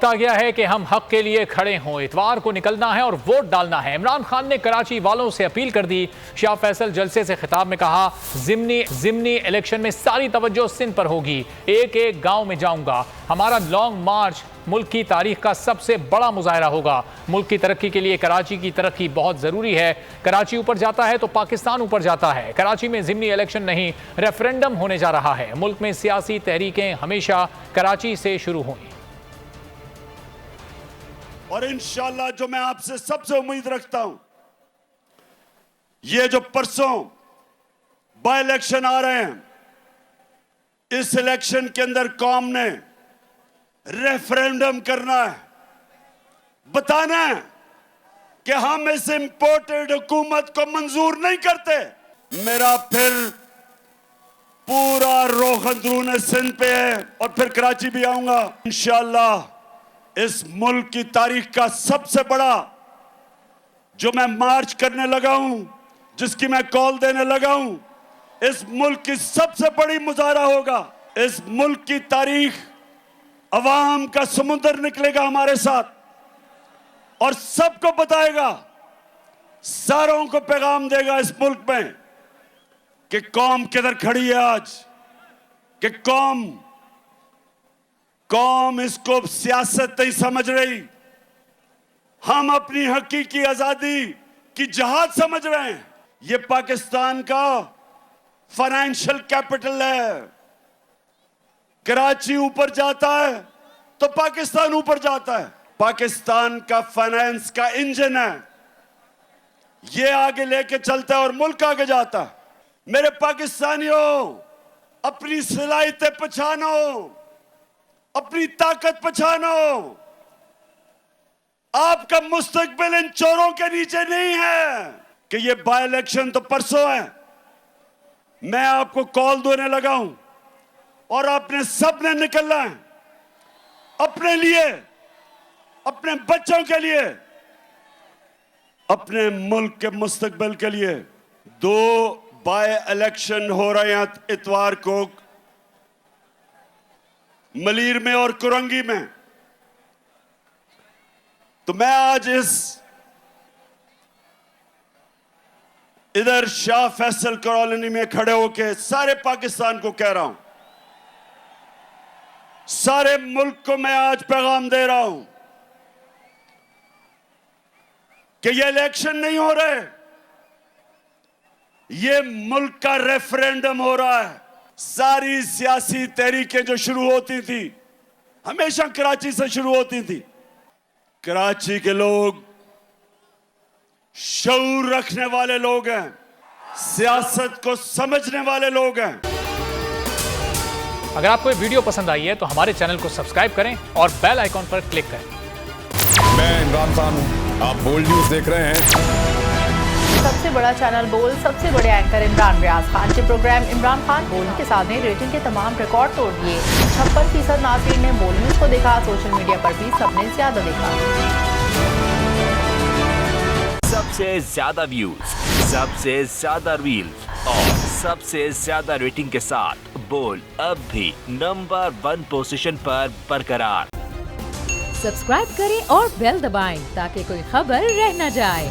کہا گیا ہے کہ ہم حق کے لیے کھڑے ہوں، اتوار کو نکلنا ہے اور ووٹ ڈالنا ہے۔ عمران خان نے کراچی والوں سے اپیل کر دی۔ شاہ فیصل جلسے سے خطاب میں کہا، ضمنی الیکشن میں ساری توجہ سندھ پر ہوگی، ایک ایک گاؤں میں جاؤں گا۔ ہمارا لانگ مارچ ملک کی تاریخ کا سب سے بڑا مظاہرہ ہوگا۔ ملک کی ترقی کے لیے کراچی کی ترقی بہت ضروری ہے۔ کراچی اوپر جاتا ہے تو پاکستان اوپر جاتا ہے۔ کراچی میں ضمنی الیکشن نہیں، ریفرنڈم ہونے جا رہا ہے۔ ملک میں سیاسی تحریکیں ہمیشہ کراچی سے شروع ہوئیں۔ اور انشاءاللہ جو میں آپ سے سب سے امید رکھتا ہوں، یہ جو پرسوں بائی الیکشن آ رہے ہیں، اس الیکشن کے اندر قوم نے ریفرنڈم کرنا ہے، بتانا ہے کہ ہم اس امپورٹڈ حکومت کو منظور نہیں کرتے۔ میرا پھر پورا رخ اندرون سندھ پہ ہے اور پھر کراچی بھی آؤں گا انشاءاللہ۔ اس ملک کی تاریخ کا سب سے بڑا جو میں مارچ کرنے لگا ہوں، جس کی میں کال دینے لگا ہوں، اس ملک کی سب سے بڑی مظاہرہ ہوگا۔ اس ملک کی تاریخ، عوام کا سمندر نکلے گا ہمارے ساتھ اور سب کو بتائے گا، ساروں کو پیغام دے گا اس ملک میں کہ قوم کدھر کھڑی ہے آج، کہ قوم اس کو سیاست نہیں سمجھ رہی، ہم اپنی حقیقی آزادی کی جہاد سمجھ رہے ہیں۔ یہ پاکستان کا فائنینشل کیپٹل ہے۔ کراچی اوپر جاتا ہے تو پاکستان اوپر جاتا ہے۔ پاکستان کا فائنینس کا انجن ہے، یہ آگے لے کے چلتا ہے اور ملک آگے جاتا ہے۔ میرے پاکستانیوں، اپنی صلاحیتیں پہچانو، اپنی طاقت پہچانو۔ آپ کا مستقبل ان چوروں کے نیچے نہیں ہے کہ یہ بائی الیکشن تو پرسوں ہے۔ میں آپ کو کال دینے لگا ہوں اور آپ نے سب نے نکلنا ہے اپنے لیے، اپنے بچوں کے لیے، اپنے ملک کے مستقبل کے لیے۔ 2 بائی الیکشن ہو رہے ہیں اتوار کو، ملیر میں اور کرنگی میں۔ تو میں آج ادھر شاہ فیصل کالونی میں کھڑے ہو کے سارے پاکستان کو کہہ رہا ہوں، سارے ملک کو میں آج پیغام دے رہا ہوں کہ یہ الیکشن نہیں ہو رہے، یہ ملک کا ریفرنڈم ہو رہا ہے۔ ساری سیاسی تحریکیں جو شروع ہوتی تھی ہمیشہ کراچی سے شروع ہوتی تھی۔ کراچی کے لوگ شعور رکھنے والے لوگ ہیں، سیاست کو سمجھنے والے لوگ ہیں۔ اگر آپ کو یہ ویڈیو پسند آئی ہے تو ہمارے چینل کو سبسکرائب کریں اور بیل آئیکن پر کلک کریں۔ میں عمران خان ہوں، آپ بولڈ نیوز دیکھ رہے ہیں۔ سب سے بڑا چینل بول، سب سے بڑے اینکر عمران ریاض خان کے پروگرام عمران خان بول کے ساتھ نے ریٹنگ کے تمام ریکارڈ توڑ دیے۔ 56% ناظرین نے بول نیوز کو دیکھا، سوشل میڈیا پر بھی سب نے زیادہ دیکھا۔ سب سے زیادہ ویوز، سب سے زیادہ ریلز اور سب سے زیادہ ریٹنگ کے ساتھ بول اب بھی نمبر 1 پوزیشن پر برقرار۔ سبسکرائب کریں اور بیل دبائیں تاکہ کوئی خبر رہ نہ جائے۔